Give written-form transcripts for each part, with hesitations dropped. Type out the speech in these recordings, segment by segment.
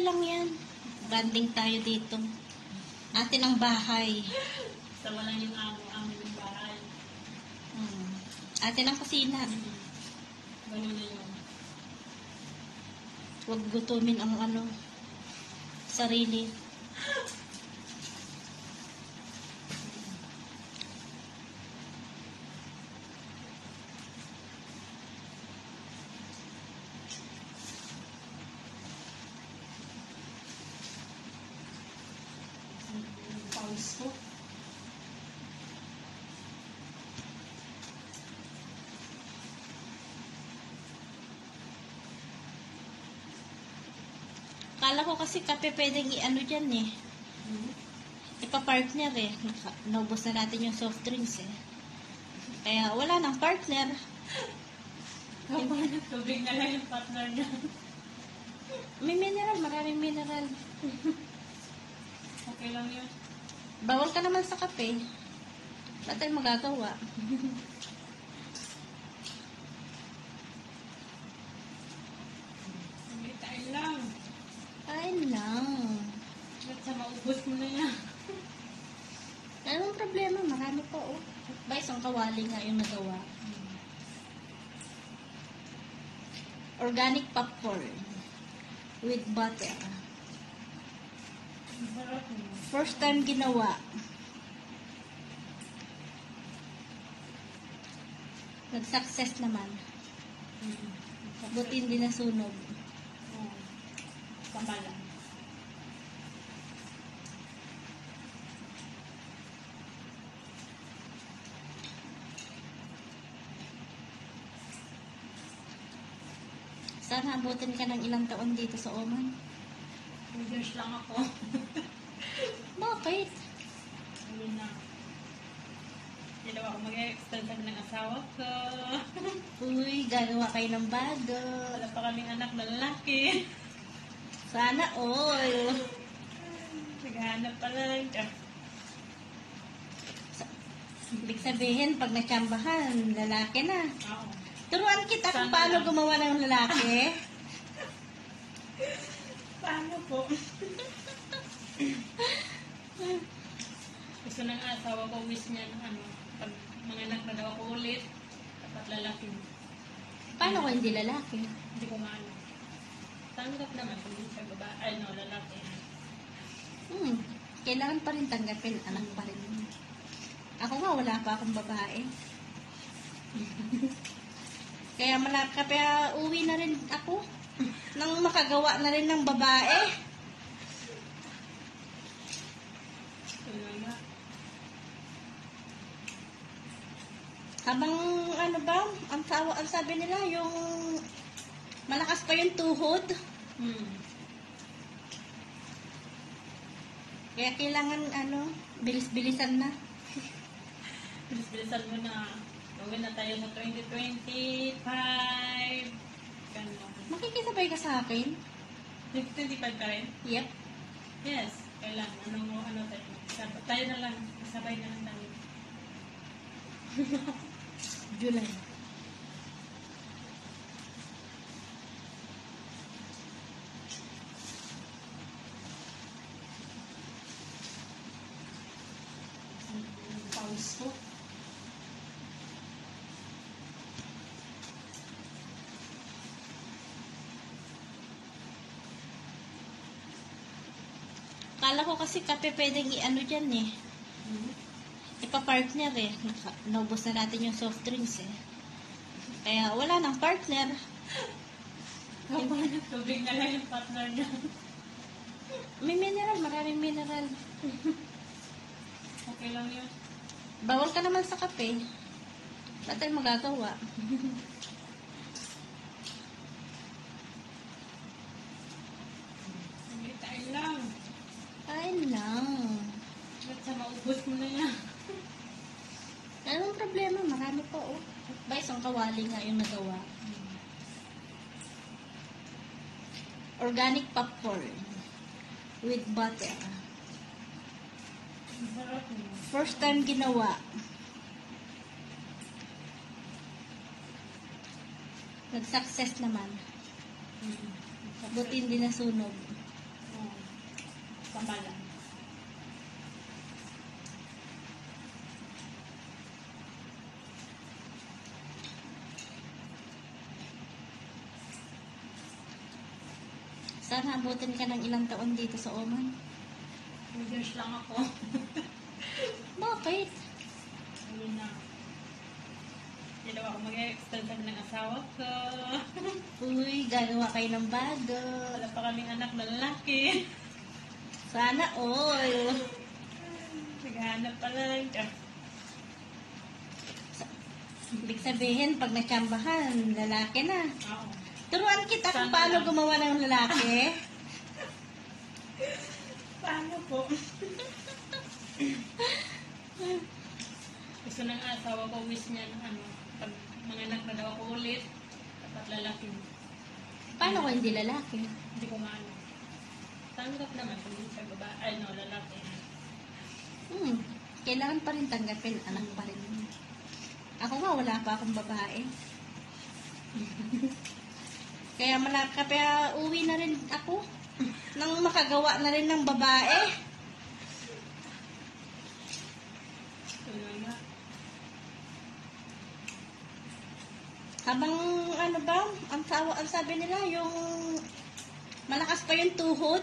lang yan. Banding tayo dito. Atin ang bahay. Sama lang yung amin ng bahay. Atin ang kusina. Gano'n na yun. Huwag gutumin ang sarili. Pawis ko. Kala ko kasi kape pwedeng dyan eh. Ipa-partner eh. Naubos na natin yung soft drinks eh. Kaya wala nang partner. Tubig na lang yung partner niya. May mineral, maraming mineral. Okay lang yun. Bawal ka naman sa kape. Wala tayong magagawa. Hindi tayo lang. Ay lang. Ba't sa maubos mo na yan? Anong problema? Marami pa oh. Ba, isang kawali nga yung nagawa. Organic popcorn with butter. Sarap mo. First time ginawa. Nag-success naman. Buti hindi nasunog. Oo. Tama lang. Sana abutin ka ng ilang taon dito sa Oman. 2 years lang ako. Bakit? Ayun na. Hindi daw ako mag-extend ng asawa ko. Uy, gagawa kayo ng bago. Wala pa kaming anak na lalaki. Sana all. Naghahanap pa lang. Ibig sabihin, pag natsambahan, lalaki na. Oo. Turuan kita kung Sana paano lang. gumawa ng lalaki. Paano po? Gusto ng asawa ko, wish niya ng pag mga anak na daw ako ulit, dapat lalaki. Paano kung hindi lalaki? Hindi ko maano. Tanggap naman kung hindi siya babae, lalaki. Kailangan pa rin tanggapin, anak pa rin. Ako nga, wala pa akong babae. Kaya kaya uwi na rin ako nang makagawa na rin ng babae. Wala nga. Habang ang sabi nila, yung malakas pa yung tuhod. Kaya kailangan bilis-bilisan na. Bilis-bilisan mo na. Gawin na tayo sa 2025. Gano'n. Makikisabay ka sa akin? 2025 ka rin? Yep. Yes. Kailangan. Ano tayo? Tayo na lang. Sabay na lang tayo. July. Pawis ko. Kala ko kasi kape pwedeng dyan eh. Ipa-partner eh. Naubos na natin yung soft drinks eh. Kaya wala nang partner. Tubig na lang yung partner niya. May mineral, maraming mineral. Okay lang yun. Bawal ka naman sa kape. Wala tayong magagawa. Hindi tayo lang. Ay lang. Ba't sa maubos mo na yan? Anong problema? Marami pa oh. Ba, isang kawali nga yung nagawa. Organic popcorn with butter. Sarap mo. First time ginawa. Nag-success naman. Buti hindi nasunog. Tama lang. Sana abutin ka ng ilang taon dito sa Oman. 2 years lang ako. Bakit? Ayun na. Hindi daw ako mag-extend sabi ng asawa ko. Uy, gagawa kayo ng bago. Wala pa kaming anak na lalaki. Sana all. Naghahanap pa lang. Ibig sabihin, pag natsambahan, lalaki na. Oo. Turuan kita kung Sana paano lang. gumawa ng lalaki. Paano po? Gusto ng asawa ko, wish niya na pag manganak na daw ako ulit, dapat lalaki. Paano kung hindi lalaki? Hindi ko maano. Tanggap naman kung hindi siya babae, lalaki. Kailangan pa rin tanggapin, anak pa rin. Ako nga, wala pa akong babae. Kaya uwi na rin ako. Nang makagawa na rin ng babae. Ano nga? Habang ano ba, ang sabi nila, yung malakas pa yung tuhod.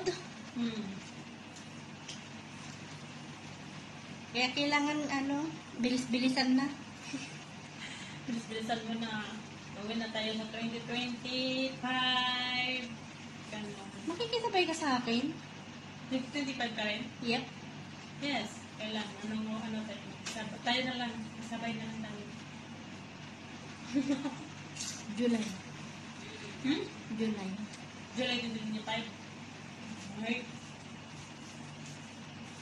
Kaya kailangan bilis-bilisan na. Bilis-bilisan mo na. Gawin na tayo sa 2025. Gano'n. Makikisabay ka sa akin? 2025 ka rin? Yep. Yes. Kailangan. Ano tayo? Tayo na lang. Sabay na lang tayo. July. Hmm? July. July 2025. Ay.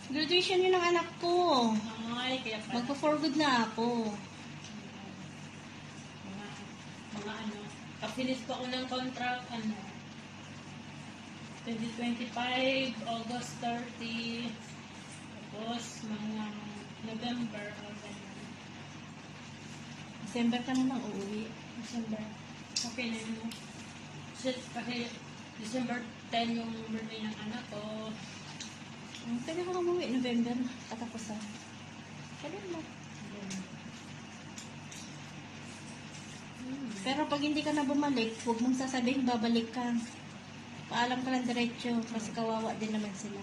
Graduation yun ng anak ko. Ay, kaya pala. Magpa-for good na ako. Mga ano. Kapinish ko ako ng contract, 2025, August 30. Tapos, mga November, o ganyan. December ka na lang uuwi. December. Okay na yun. Kasi December 10 yung birthday ng anak ko. Pwede ka umuwi November. Katapusan. Pwede mo. Pero pag hindi ka na bumalik, huwag mong sasabihin babalik ka. Paalam ka lang diretso kasi kawawa din naman sila.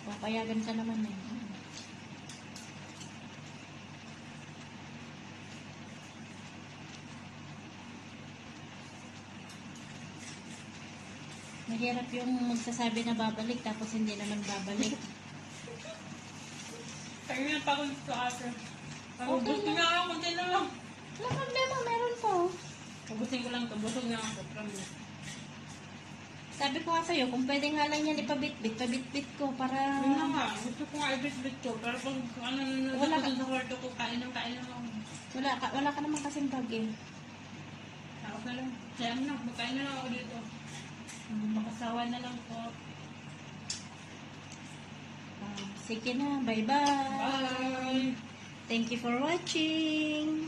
Papayagan ka naman eh. Mahirap yung magsasabi na babalik tapos hindi naman babalik. Kaya nga pa ako sa asa. Okay Busog nga ako, konti na lang. Wala problema, meron po. Pagusin ko lang ito, busog nga ako. Promise. Sabi ko nga sa'yo, kung pwede nga lang yan ipabitbit, pabitbit ko para... Yun na nga, gusto ko nga i-bit ko. Pero pag ano Wala wala ka- ka sa kwarto ko, kain lang ako. Wala ka naman kasing bag eh. Ako na lang. Kaya na, magkain na lang ako dito. Makasawa na lang po. Sige na, bye-bye. Bye! Thank you for watching.